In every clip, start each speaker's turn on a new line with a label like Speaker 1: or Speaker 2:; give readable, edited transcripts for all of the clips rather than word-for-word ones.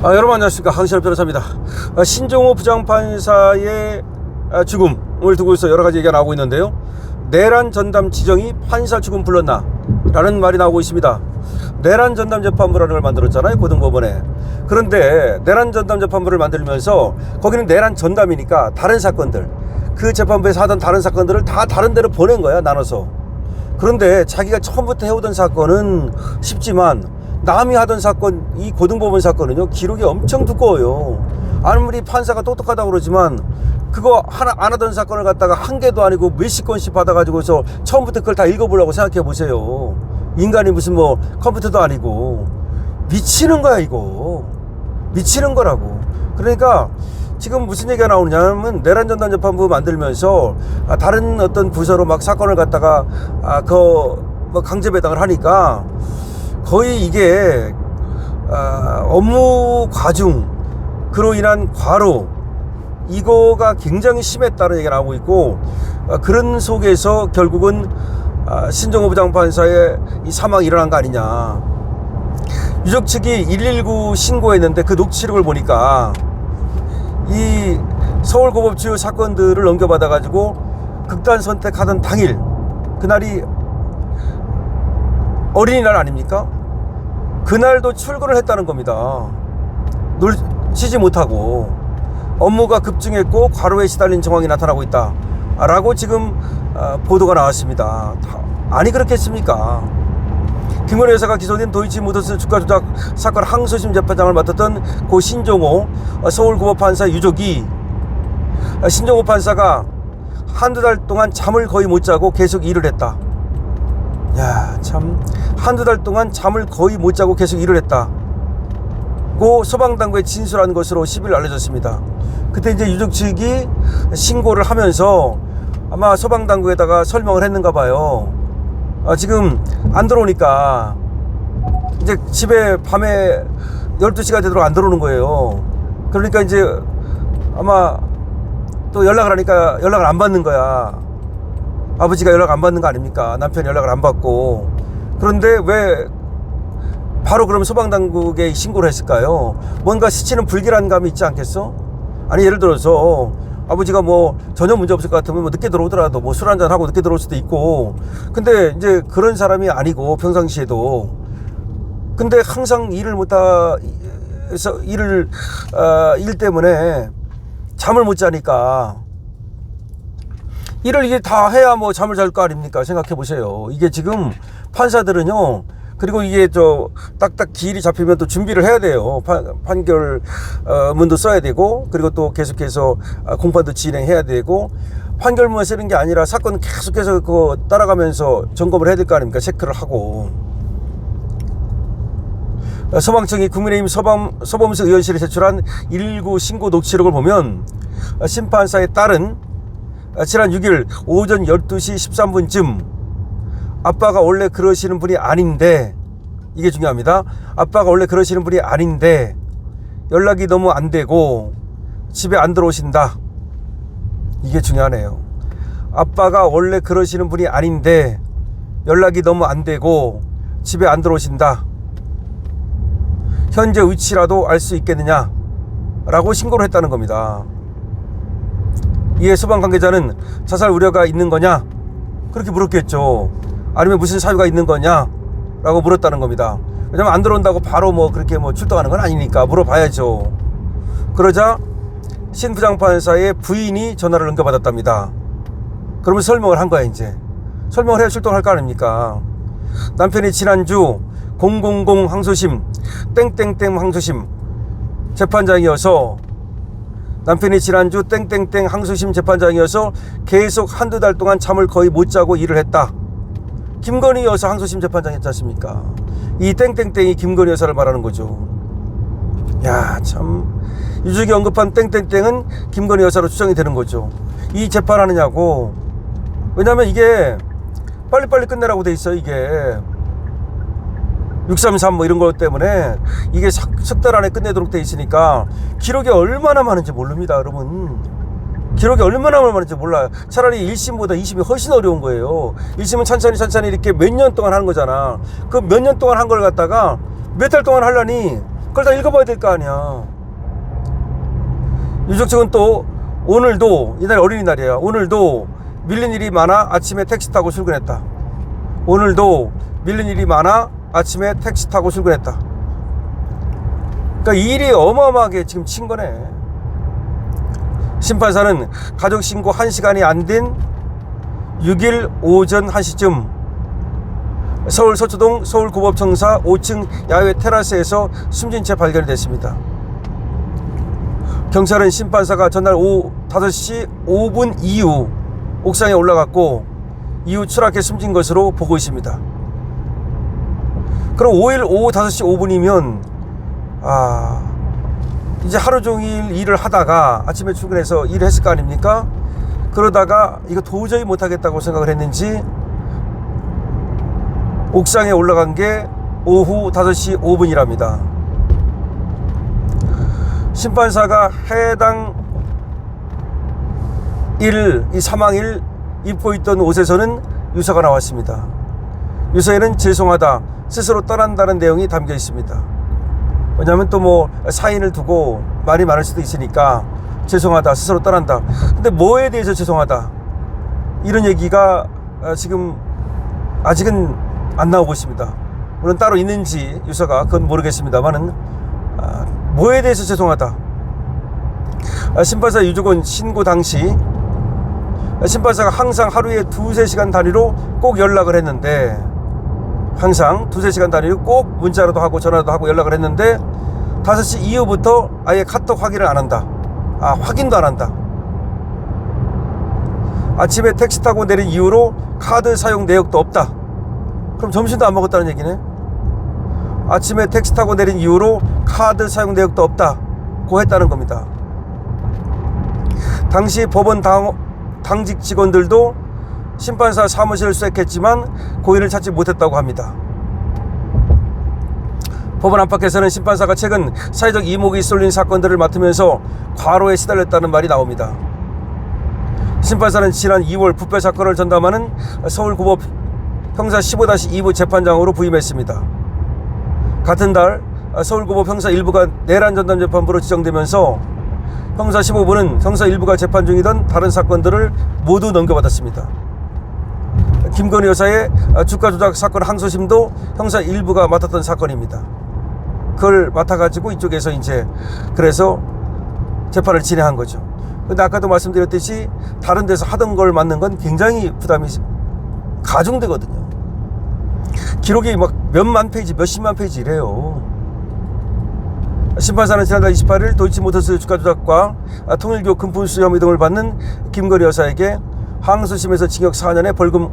Speaker 1: 여러분 안녕하십니까, 황신업 변호사입니다. 신종호 부장판사의 죽음을 두고서 여러가지 얘기가 나오고 있는데요, 내란 전담 지정이 판사 죽음 불렀나 라는 말이 나오고 있습니다. 내란 전담 재판부라는 걸 만들었잖아요, 고등법원에. 그런데 내란 전담 재판부를 만들면서 거기는 내란 전담이니까 다른 사건들, 그 재판부에서 하던 다른 사건들을 다 다른 데로 보낸 거야, 나눠서. 그런데 자기가 처음부터 해오던 사건은 쉽지만 남이 하던 사건, 이 고등법원 사건은요, 기록이 엄청 두꺼워요. 아무리 판사가 똑똑하다고 그러지만 그거 하나 안 하던 사건을 갖다가 한 개도 아니고 몇십 건씩 받아가지고서 처음부터 그걸 다 읽어보려고 생각해 보세요. 인간이 무슨 뭐 컴퓨터도 아니고. 미치는 거야, 이거. 미치는 거라고. 그러니까 지금 무슨 얘기가 나오느냐면, 내란 전담 재판부 만들면서 다른 어떤 부서로 막 사건을 갖다가 뭐 강제 배당을 하니까 거의 이게 업무 과중, 그로 인한 과로, 이거가 굉장히 심했다는 얘기가 나오고 있고, 그런 속에서 결국은 신종호 부장판사의 이 사망이 일어난 거 아니냐. 유족 측이 119 신고했는데 그 녹취록을 보니까 이 서울고법주 사건들을 넘겨받아 가지고 극단 선택하던 당일, 그날이 어린이날 아닙니까? 그날도 출근을 했다는 겁니다. 쉬지 못하고 업무가 급증했고 과로에 시달린 정황이 나타나고 있다 라고 지금 보도가 나왔습니다. 아니 그렇겠습니까? 김건희 여사가 기소된 도이치모터스 주가 조작 사건 항소심 재판장을 맡았던 고 신종호 서울고법판사 유족이, 신종호 판사가 한두 달 동안 잠을 거의 못 자고 계속 일을 했다. 야, 참, 한두 달 동안 잠을 거의 못 자고 계속 일을 했다고 소방당국에 진술한 것으로 10일 알려졌습니다. 그때 이제 유족 측이 신고를 하면서 아마 소방당국에다가 설명을 했는가 봐요. 지금 안 들어오니까 이제 집에 밤에 12시가 되도록 안 들어오는 거예요. 그러니까 이제 아마 또 연락을 하니까 연락을 안 받는 거야. 아버지가 연락 안 받는 거 아닙니까? 남편이 연락을 안 받고. 그런데 왜 바로 그럼 소방당국에 신고를 했을까요? 뭔가 스치는 불길한감이 있지 않겠어? 아니, 예를 들어서 아버지가 뭐 전혀 문제 없을 것 같으면 뭐 늦게 들어오더라도 뭐 술 한잔 하고 늦게 들어올 수도 있고. 근데 이제 그런 사람이 아니고, 평상시에도. 근데 항상 일을 못해서 일 때문에 잠을 못 자니까, 일을 이게 다 해야 뭐 잠을 잘 거 아닙니까? 생각해 보세요. 이게 지금 판사들은요, 그리고 이게 딱딱 기일이 잡히면 또 준비를 해야 돼요. 판결문도 써야 되고, 그리고 또 계속해서 공판도 진행해야 되고, 판결문만 쓰는 게 아니라 사건 계속해서 그거 따라가면서 점검을 해야 될 거 아닙니까? 체크를 하고. 소방청이 국민의힘 소범수 의원실에 제출한 119 신고 녹취록을 보면, 심판사의 딸은 지난 6일 오전 12시 13분쯤 아빠가 원래 그러시는 분이 아닌데, 이게 중요합니다. 아빠가 원래 그러시는 분이 아닌데 연락이 너무 안 되고 집에 안 들어오신다. 이게 중요하네요. 아빠가 원래 그러시는 분이 아닌데 연락이 너무 안 되고 집에 안 들어오신다. 현재 위치라도 알 수 있겠느냐 라고 신고를 했다는 겁니다. 이에 소방 관계자는 자살 우려가 있는 거냐? 그렇게 물었겠죠. 아니면 무슨 사유가 있는 거냐? 라고 물었다는 겁니다. 왜냐면 안 들어온다고 바로 뭐 그렇게 뭐 출동하는 건 아니니까 물어봐야죠. 그러자 신 부장판사의 부인이 전화를 넘겨받았답니다. 그러면 설명을 한 거야, 이제. 설명을 해야 출동할 거 아닙니까? 남편이 지난주 000 항소심 땡땡땡 항소심 재판장이어서 계속 한두 달 동안 잠을 거의 못 자고 일을 했다. 김건희 여사 항소심 재판장 했지 않습니까? 이 땡땡땡이 김건희 여사를 말하는 거죠. 야, 참, 유족이 언급한 땡땡땡은 김건희 여사로 추정이 되는 거죠. 이 재판하느냐고. 왜냐면 이게 빨리빨리 끝내라고 돼 있어요. 이게 633 뭐 이런 것 때문에 이게 석 달 안에 끝내도록 돼 있으니까 기록이 얼마나 많은지 모릅니다, 여러분. 기록이 얼마나 많은지 몰라요. 차라리 1심보다 2심이 훨씬 어려운 거예요. 1심은 천천히 이렇게 몇 년 동안 하는 거잖아. 그 몇 년 동안 한 걸 갖다가 몇 달 동안 하려니 그걸 다 읽어봐야 될 거 아니야. 유족 측은 또 오늘도, 이날 어린이날이야, 오늘도 밀린 일이 많아 아침에 택시 타고 출근했다. 오늘도 밀린 일이 많아 아침에 택시 타고 출근했다. 그러니까 이 일이 어마어마하게 지금 친 거네. 심판사는 가족 신고 1시간이 안 된 6일 오전 1시쯤 서울 서초동 서울고법청사 5층 야외 테라스에서 숨진 채 발견이 됐습니다. 경찰은 심판사가 전날 오후 5시 5분 이후 옥상에 올라갔고 이후 추락해 숨진 것으로 보고 있습니다. 그럼 5일 오후 5시 5분이면 이제 하루 종일 일을 하다가 아침에 출근해서 일을 했을 거 아닙니까? 그러다가 이거 도저히 못하겠다고 생각을 했는지 옥상에 올라간 게 오후 5시 5분이랍니다. 심판사가 해당 이 사망일 입고 있던 옷에서는 유서가 나왔습니다. 유서에는 죄송하다, 스스로 떠난다는 내용이 담겨 있습니다. 왜냐하면 또 뭐 사인을 두고 말이 많을 수도 있으니까 죄송하다, 스스로 떠난다. 근데 뭐에 대해서 죄송하다, 이런 얘기가 지금 아직은 안 나오고 있습니다. 물론 따로 있는지 유서가 그건 모르겠습니다만은 뭐에 대해서 죄송하다. 심판사 유족은 신고 당시 심판사가 항상 하루에 2-3시간 단위로 꼭 연락을 했는데, 항상 2-3시간 단위로 꼭 문자로도 하고 전화도 하고 연락을 했는데 5시 이후부터 아예 카톡 확인을 안 한다. 확인도 안 한다. 아침에 택시 타고 내린 이후로 카드 사용 내역도 없다. 그럼 점심도 안 먹었다는 얘기네. 아침에 택시 타고 내린 이후로 카드 사용 내역도 없다고 했다는 겁니다. 당시 법원 당직 직원들도 심판사 사무실을 수색했지만 고인을 찾지 못했다고 합니다. 법원 안팎에서는 심판사가 최근 사회적 이목이 쏠린 사건들을 맡으면서 과로에 시달렸다는 말이 나옵니다. 심판사는 지난 2월 부패 사건을 전담하는 서울고법 형사 15-2부 재판장으로 부임했습니다. 같은 달 서울고법 형사 1부가 내란 전담 재판부로 지정되면서 형사 15부는 형사 1부가 재판 중이던 다른 사건들을 모두 넘겨받았습니다. 김건희 여사의 주가 조작 사건 항소심도 형사 1부가 맡았던 사건입니다. 그걸 맡아가지고 이쪽에서 이제 그래서 재판을 진행한 거죠. 근데 아까도 말씀드렸듯이 다른 데서 하던 걸 맡는 건 굉장히 부담이 가중되거든요. 기록이 막 몇만 페이지, 몇십만 페이지 이래요. 심판사는 지난달 28일 도이치모터스 주가 조작과 통일교 금품수수 혐의 등을 받는 김건희 여사에게 항소심에서 징역 4년에 벌금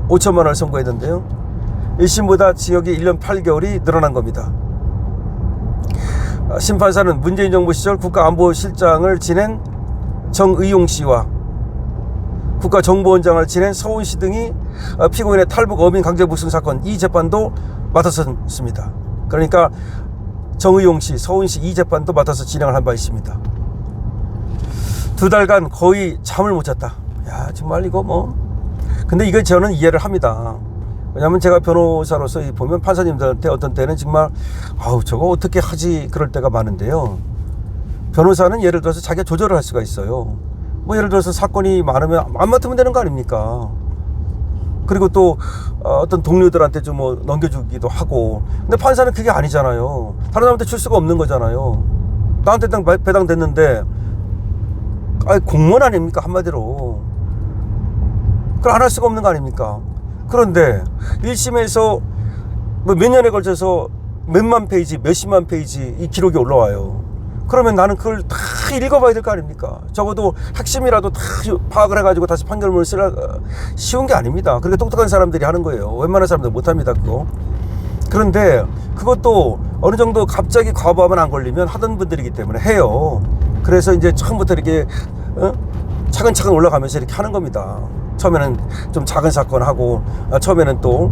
Speaker 1: 5천만 원을 선고했는데요. 1심보다 징역이 1년 8개월이 늘어난 겁니다. 심판사는 문재인 정부 시절 국가안보실장을 지낸 정의용 씨와 국가정보원장을 지낸 서훈 씨 등이 피고인의 탈북 어민 강제북송 사건 이 재판도 맡았습니다. 그러니까 정의용 씨, 서훈 씨 이 재판도 맡아서 진행을 한 바 있습니다. 2달간 거의 잠을 못 잤다. 야, 정말 이거 뭐. 근데 이거 저는 이해를 합니다. 왜냐하면 제가 변호사로서 보면 판사님들한테 어떤 때는 정말 저거 어떻게 하지 그럴 때가 많은데요. 변호사는 예를 들어서 자기가 조절을 할 수가 있어요. 뭐 예를 들어서 사건이 많으면 안 맡으면 되는 거 아닙니까? 그리고 또 어떤 동료들한테 좀 뭐 넘겨주기도 하고. 근데 판사는 그게 아니잖아요. 다른 사람한테 줄 수가 없는 거잖아요. 나한테 딱 배당됐는데 공무원 아닙니까, 한마디로. 그걸 안 할 수가 없는 거 아닙니까? 그런데 1심에서 뭐 몇 년에 걸쳐서 몇만 페이지, 몇십만 페이지 이 기록이 올라와요. 그러면 나는 그걸 다 읽어봐야 될 거 아닙니까? 적어도 핵심이라도 다 파악을 해가지고 다시 판결문을 쓰라. 쉬운 게 아닙니다. 그렇게 똑똑한 사람들이 하는 거예요. 웬만한 사람들 못합니다, 그거. 그런데 그것도 어느 정도 갑자기 과부하만 안 걸리면 하던 분들이기 때문에 해요. 그래서 이제 처음부터 이렇게 차근차근 올라가면서 이렇게 하는 겁니다. 처음에는 좀 작은 사건 하고, 처음에는 또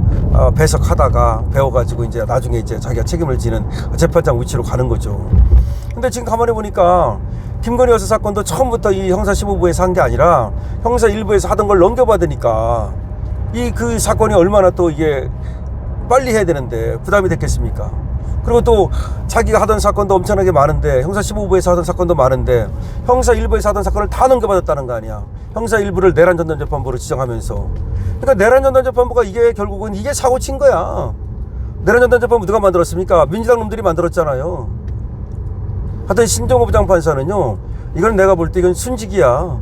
Speaker 1: 배석하다가 배워가지고 이제 나중에 이제 자기가 책임을 지는 재판장 위치로 가는 거죠. 근데 지금 가만히 보니까 김건희 여사 사건도 처음부터 이 형사 15부에서 한 게 아니라 형사 1부에서 하던 걸 넘겨받으니까 그 사건이 얼마나 또 이게 빨리 해야 되는데 부담이 됐겠습니까? 그리고 또 자기가 하던 사건도 엄청나게 많은데, 형사 15부에서 하던 사건도 많은데 형사 1부에서 하던 사건을 다 넘겨받았다는 거 아니야. 형사 1부를 내란전단재판부로 지정하면서. 그러니까 내란전단재판부가 이게 결국은 이게 사고 친 거야. 내란전단재판부 누가 만들었습니까? 민주당 놈들이 만들었잖아요. 하여튼 신종호 부장판사는요, 이건 내가 볼 때 이건 순직이야.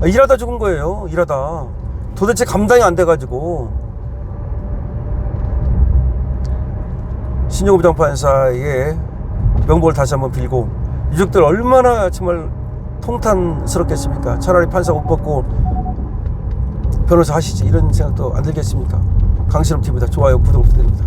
Speaker 1: 일하다 죽은 거예요. 일하다. 도대체 감당이 안 돼가지고. 신종호 부장판사의 명복을 다시 한번 빌고, 유족들 얼마나 정말 통탄스럽겠습니까? 차라리 판사 옷 벗고 변호사 하시지, 이런 생각도 안 들겠습니까? 강신업 TV다. 좋아요, 구독 부탁드립니다.